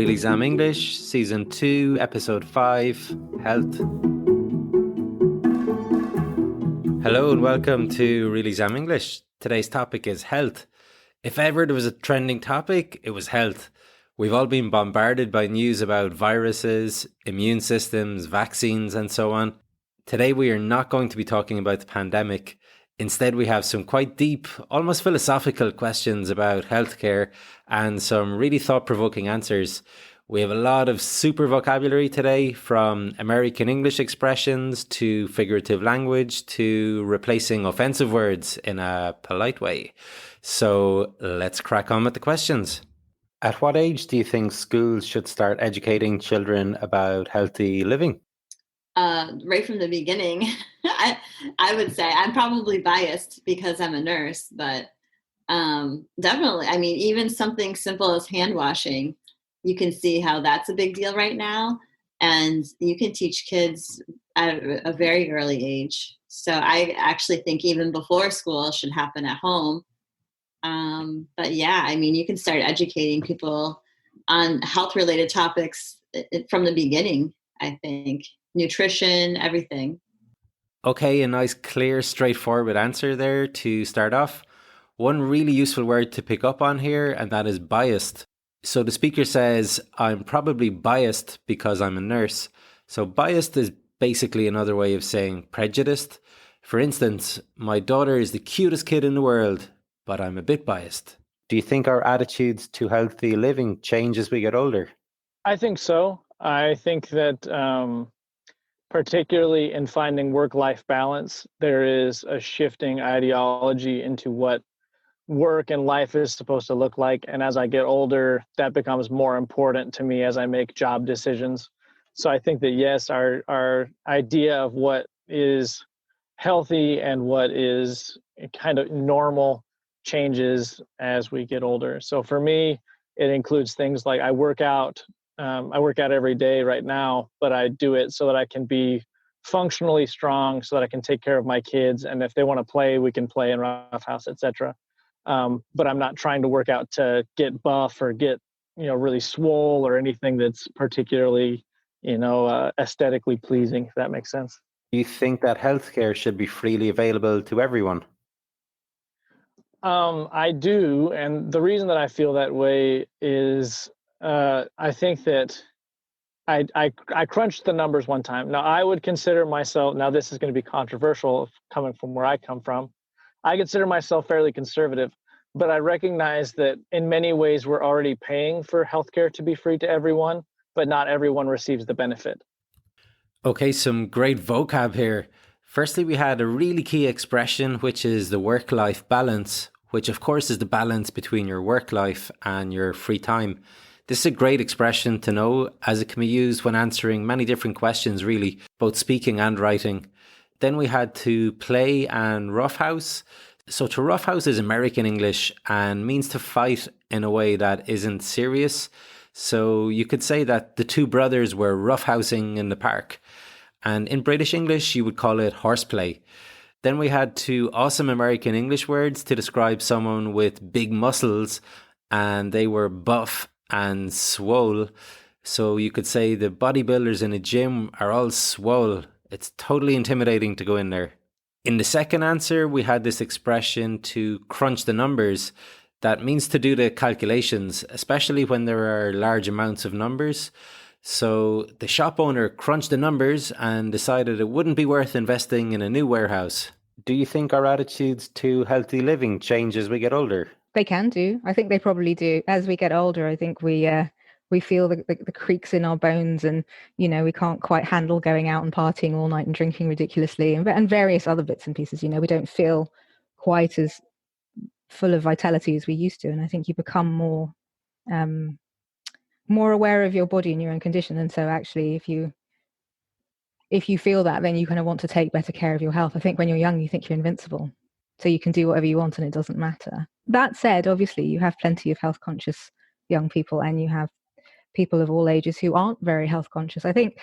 Really Exam English, Season 2, Episode 5, Health. Hello and welcome to Really Exam English. Today's topic is health. If ever there was a trending topic, it was health. We've all been bombarded by news about viruses, immune systems, vaccines, and so on. Today we are not going to be talking about the pandemic. Instead, we have some quite deep, almost philosophical questions about healthcare and some really thought-provoking answers. We have a lot of super vocabulary today, from American English expressions to figurative language to replacing offensive words in a polite way. So let's crack on with the questions. At what age do you think schools should start educating children about healthy living? Right from the beginning. I would say I'm probably biased because I'm a nurse, but definitely. I mean, even something simple as hand washing, you can see how that's a big deal right now. And you can teach kids at a very early age. So I actually think even before school should happen at home. But yeah, I mean, you can start educating people on health-related topics from the beginning, I think. Nutrition, everything. Okay, a nice, clear, straightforward answer there to start off. One really useful word to pick up on here, and that is biased. So the speaker says, I'm probably biased because I'm a nurse. So biased is basically another way of saying prejudiced. For instance, my daughter is the cutest kid in the world, but I'm a bit biased. Do you think our attitudes to healthy living change as we get older? I think so. I think that particularly in finding work-life balance, there is a shifting ideology into what work and life is supposed to look like. And as I get older, that becomes more important to me as I make job decisions. So I think that, yes, our idea of what is healthy and what is kind of normal changes as we get older. So for me, it includes things like I work out every day right now, but I do it so that I can be functionally strong, so that I can take care of my kids. And if they want to play, we can play in roughhouse, etc. But I'm not trying to work out to get buff or get, really swole or anything that's particularly, aesthetically pleasing, if that makes sense. Do you think that healthcare should be freely available to everyone? I do. And the reason that I feel that way is I think that I crunched the numbers one time. Now, I would consider myself, now this is going to be controversial coming from where I come from. I consider myself fairly conservative, but I recognize that in many ways we're already paying for healthcare to be free to everyone, but not everyone receives the benefit. Okay, some great vocab here. Firstly, we had a really key expression, which is the work-life balance, which of course is the balance between your work life and your free time. This is a great expression to know, as it can be used when answering many different questions, really, both speaking and writing. Then we had to play and roughhouse. So to roughhouse is American English and means to fight in a way that isn't serious. So you could say that the two brothers were roughhousing in the park. And in British English, you would call it horseplay. Then we had two awesome American English words to describe someone with big muscles, and they were buff and swole. So you could say the bodybuilders in a gym are all swole. It's totally intimidating to go in there. In the second answer, we had this expression to crunch the numbers. That means to do the calculations, especially when there are large amounts of numbers. So the shop owner crunched the numbers and decided it wouldn't be worth investing in a new warehouse. Do you think our attitudes to healthy living change as we get older? They can do. I think they probably do. As we get older, I think we feel the creaks in our bones, and we can't quite handle going out and partying all night and drinking ridiculously, and various other bits and pieces. We don't feel quite as full of vitality as we used to, and I think you become more aware of your body and your own condition. And so actually, if you feel that, then you kind of want to take better care of your health. I think when you're young, you think you're invincible, so you can do whatever you want and it doesn't matter. That said, obviously, you have plenty of health conscious young people, and you have people of all ages who aren't very health conscious. I think,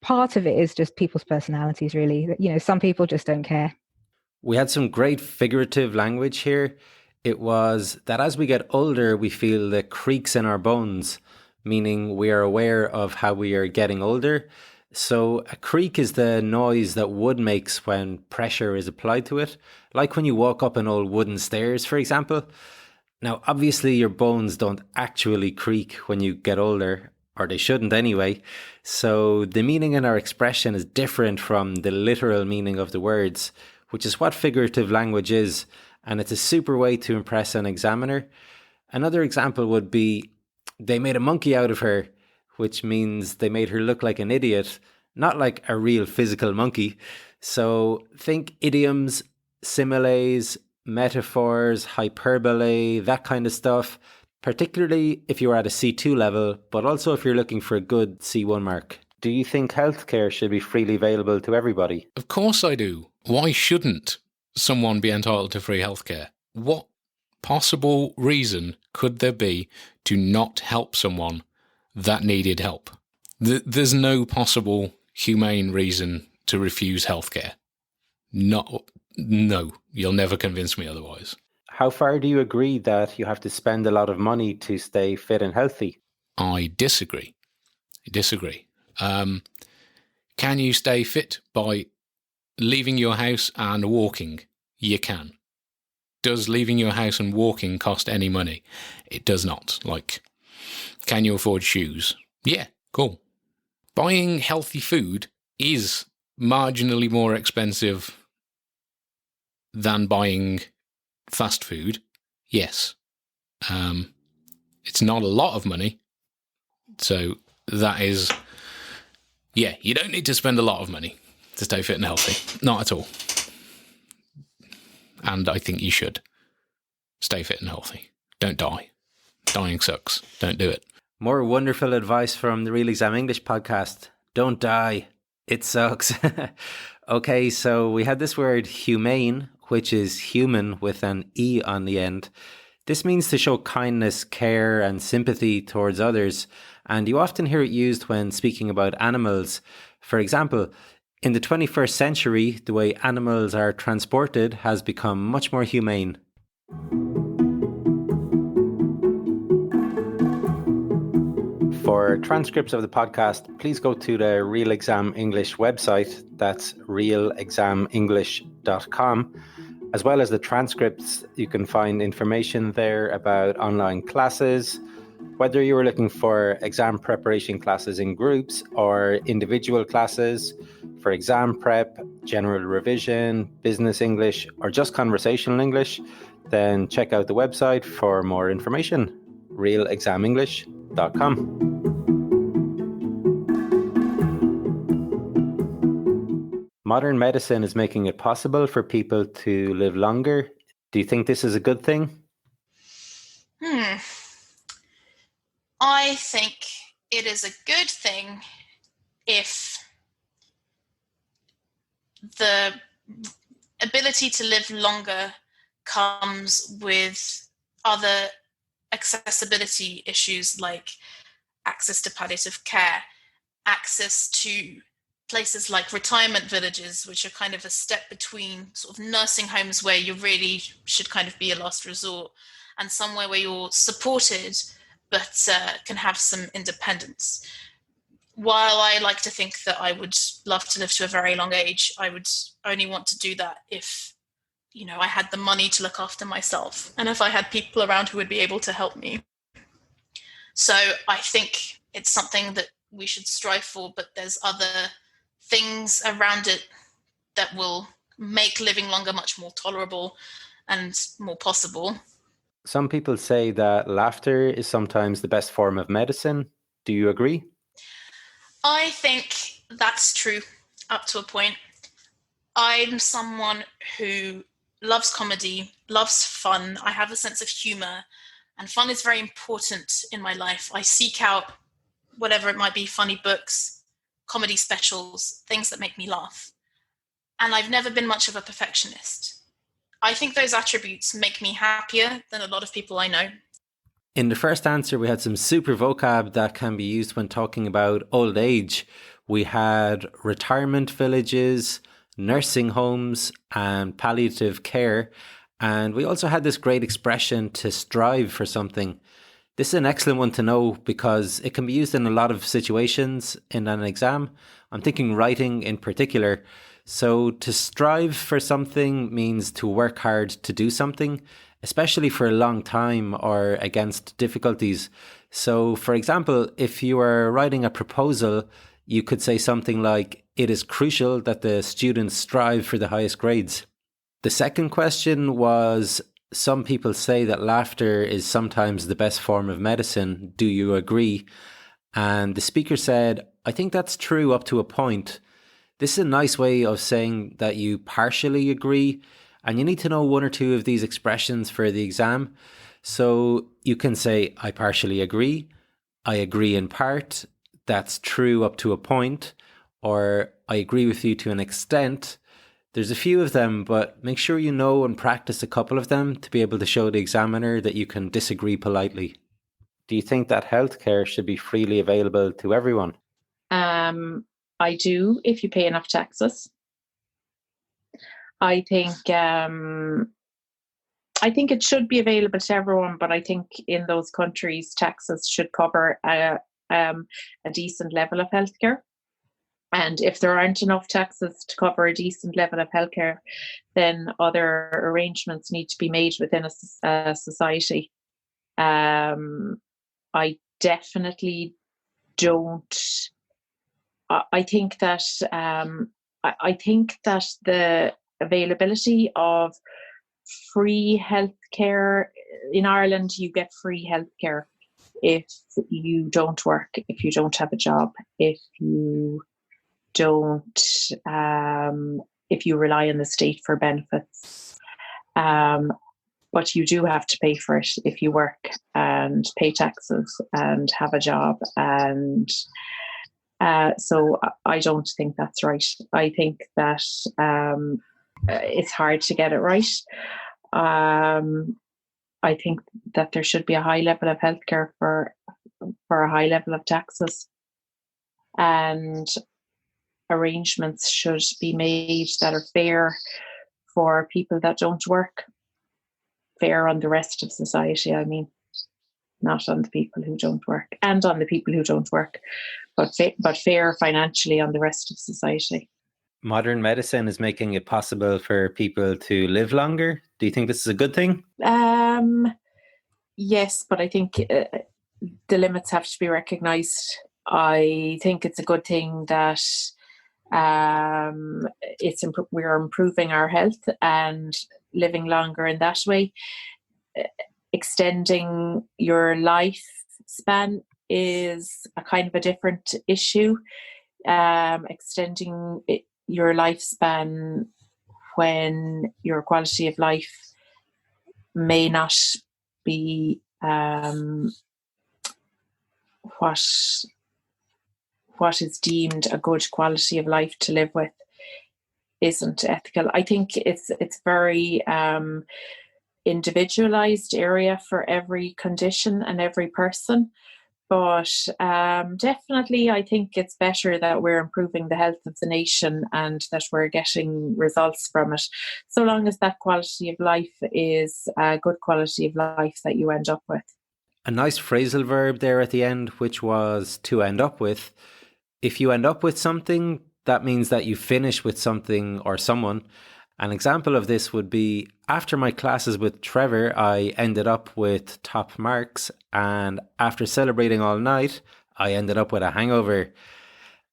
part of it is just people's personalities, really. Some people just don't care. We had some great figurative language here. It was that as we get older, we feel the creaks in our bones, meaning we are aware of how we are getting older. So a creak is the noise that wood makes when pressure is applied to it, like when you walk up an old wooden stairs, for example. Now, obviously, your bones don't actually creak when you get older, or they shouldn't anyway. So the meaning in our expression is different from the literal meaning of the words, which is what figurative language is, and it's a super way to impress an examiner. Another example would be, they made a monkey out of her, which means they made her look like an idiot, not like a real physical monkey. So think idioms, similes, metaphors, hyperbole, that kind of stuff, particularly if you're at a C2 level, but also if you're looking for a good C1 mark. Do you think healthcare should be freely available to everybody? Of course I do. Why shouldn't someone be entitled to free healthcare? What possible reason could there be to not help someone that needed help? There's no possible humane reason to refuse healthcare. No, you'll never convince me otherwise. How far do you agree that you have to spend a lot of money to stay fit and healthy? I disagree. Can you stay fit by leaving your house and walking? You can. Does leaving your house and walking cost any money? It does not. Like, can you afford shoes? Yeah, cool. Buying healthy food is marginally more expensive than buying fast food. Yes. It's not a lot of money. So that is, yeah, you don't need to spend a lot of money to stay fit and healthy. Not at all. And I think you should stay fit and healthy. Don't die. Dying sucks. Don't do it. More wonderful advice from the Real Exam English podcast. Don't die. It sucks. Okay, so we had this word humane, which is human with an E on the end. This means to show kindness, care, and sympathy towards others, and you often hear it used when speaking about animals. For example, in the 21st century, the way animals are transported has become much more humane. For transcripts of the podcast, please go to the Real Exam English website. That's realexamenglish.com. As well as the transcripts, you can find information there about online classes, whether you were looking for exam preparation classes in groups or individual classes, for exam prep, general revision, business English, or just conversational English, then check out the website for more information, realexamenglish.com. Modern medicine is making it possible for people to live longer. Do you think this is a good thing? I think it is a good thing if the ability to live longer comes with other accessibility issues like access to palliative care, access to places like retirement villages, which are kind of a step between sort of nursing homes where you really should kind of be a last resort, and somewhere where you're supported but can have some independence. While I like to think that I would love to live to a very long age, I would only want to do that if, I had the money to look after myself and if I had people around who would be able to help me. So I think it's something that we should strive for, but there's other things around it that will make living longer much more tolerable and more possible. Some people say that laughter is sometimes the best form of medicine. Do you agree? I think that's true up to a point. I'm someone who loves comedy, loves fun. I have a sense of humor, and fun is very important in my life. I seek out whatever it might be, funny books, comedy specials, things that make me laugh. And I've never been much of a perfectionist. I think those attributes make me happier than a lot of people I know. In the first answer, we had some super vocab that can be used when talking about old age. We had retirement villages, nursing homes, and palliative care. And we also had this great expression to strive for something. This is an excellent one to know because it can be used in a lot of situations in an exam. I'm thinking writing in particular. So to strive for something means to work hard to do something, especially for a long time or against difficulties. So for example, if you are writing a proposal, you could say something like, it is crucial that the students strive for the highest grades. The second question was, some people say that laughter is sometimes the best form of medicine. Do you agree? And the speaker said, I think that's true up to a point. This is a nice way of saying that you partially agree, and you need to know one or two of these expressions for the exam. So you can say, I partially agree, I agree in part, that's true up to a point, or I agree with you to an extent. There's a few of them, but make sure you know and practice a couple of them to be able to show the examiner that you can disagree politely. Do you think that healthcare should be freely available to everyone? I do, if you pay enough taxes. I think it should be available to everyone, but I think in those countries, taxes should cover a decent level of healthcare. And if there aren't enough taxes to cover a decent level of healthcare, then other arrangements need to be made within a society. I definitely don't. I think that the availability of free healthcare in Ireland, you get free healthcare if you don't work, if you don't have a job, if you don't, if you rely on the state for benefits. But you do have to pay for it if you work and pay taxes and have a job. And so I don't think that's right. I think that it's hard to get it right. I think that there should be a high level of healthcare for a high level of taxes. And arrangements should be made that are fair for people that don't work, fair on the rest of society, I mean, not on the people who don't work, and on the people who don't work, but fair financially on the rest of society. Modern medicine is making it possible for people to live longer. Do you think this is a good thing? Yes, but I think the limits have to be recognised. I think it's a good thing that we're improving our health and living longer in that way. Extending your lifespan is a kind of a different issue. Extending your lifespan when your quality of life may not be what is deemed a good quality of life to live with isn't ethical. I think it's very individualized area for every condition and every person. But definitely, I think it's better that we're improving the health of the nation and that we're getting results from it, so long as that quality of life is a good quality of life that you end up with. A nice phrasal verb there at the end, which was to end up with. If you end up with something, that means that you finish with something or someone. An example of this would be, after my classes with Trevor, I ended up with top marks, and after celebrating all night, I ended up with a hangover.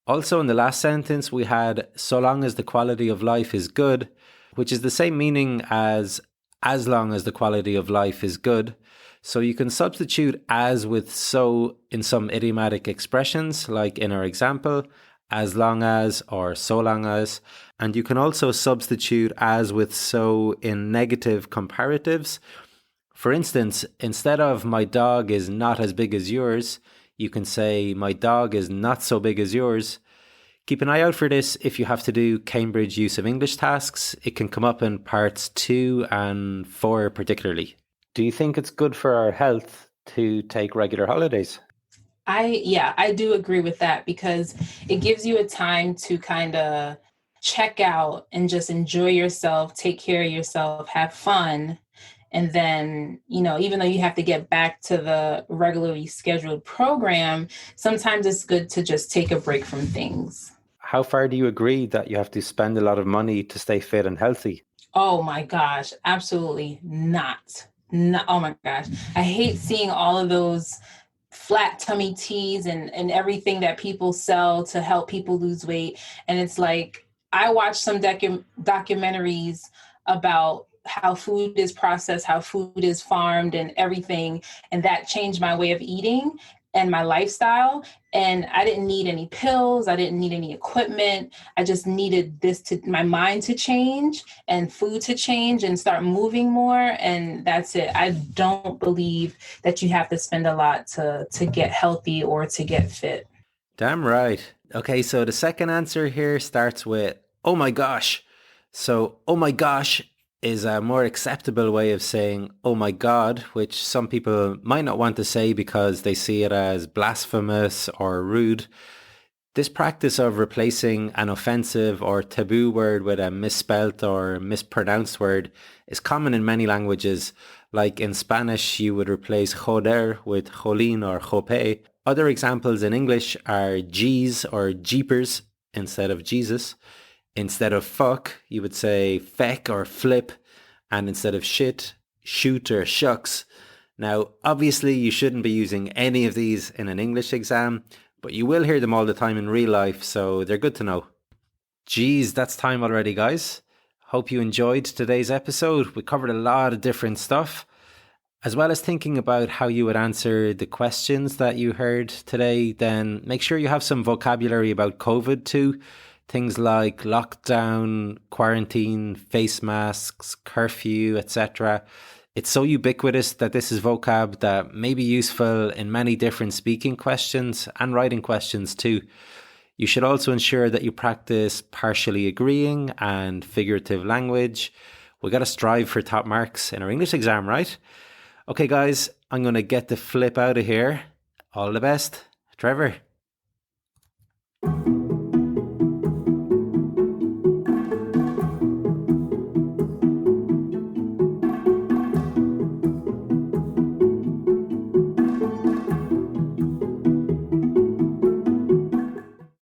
Also in the last sentence, we had, so long as the quality of life is good, which is the same meaning as long as the quality of life is good. So you can substitute as with so in some idiomatic expressions, like in our example, as long as or so long as. And you can also substitute as with so in negative comparatives. For instance, instead of my dog is not as big as yours, you can say my dog is not so big as yours. Keep an eye out for this if you have to do Cambridge use of English tasks. It can come up in parts 2 and 4 particularly. Do you think it's good for our health to take regular holidays? I do agree with that, because it gives you a time to kind of check out and just enjoy yourself, take care of yourself, have fun. And then, even though you have to get back to the regularly scheduled program, sometimes it's good to just take a break from things. How far do you agree that you have to spend a lot of money to stay fit and healthy? Oh my gosh, absolutely not. No, oh my gosh. I hate seeing all of those flat tummy teas and everything that people sell to help people lose weight. And it's like, I watched some documentaries about how food is processed, how food is farmed and everything. And that changed my way of eating and my lifestyle. And I didn't need any pills. I didn't need any equipment. I just needed my mind to change and food to change and start moving more. And that's it. I don't believe that you have to spend a lot to get healthy or to get fit. Damn right. Okay, so the second answer here starts with, oh my gosh. So, oh my gosh is a more acceptable way of saying, oh my God, which some people might not want to say because they see it as blasphemous or rude. This practice of replacing an offensive or taboo word with a misspelt or mispronounced word is common in many languages. Like in Spanish, you would replace joder with jolín or jope. Other examples in English are geez or jeepers instead of Jesus. Instead of fuck, you would say feck or flip. And instead of shit, shoot or shucks. Now, obviously, you shouldn't be using any of these in an English exam, but you will hear them all the time in real life, so they're good to know. Geez, that's time already, guys. Hope you enjoyed today's episode. We covered a lot of different stuff. As well as thinking about how you would answer the questions that you heard today, then make sure you have some vocabulary about COVID too. Things like lockdown, quarantine, face masks, curfew, etc. It's so ubiquitous that this is vocab that may be useful in many different speaking questions and writing questions too. You should also ensure that you practice partially agreeing and figurative language. We got to strive for top marks in our English exam, right? Okay, guys, I'm going to get the flip out of here. All the best. Trevor.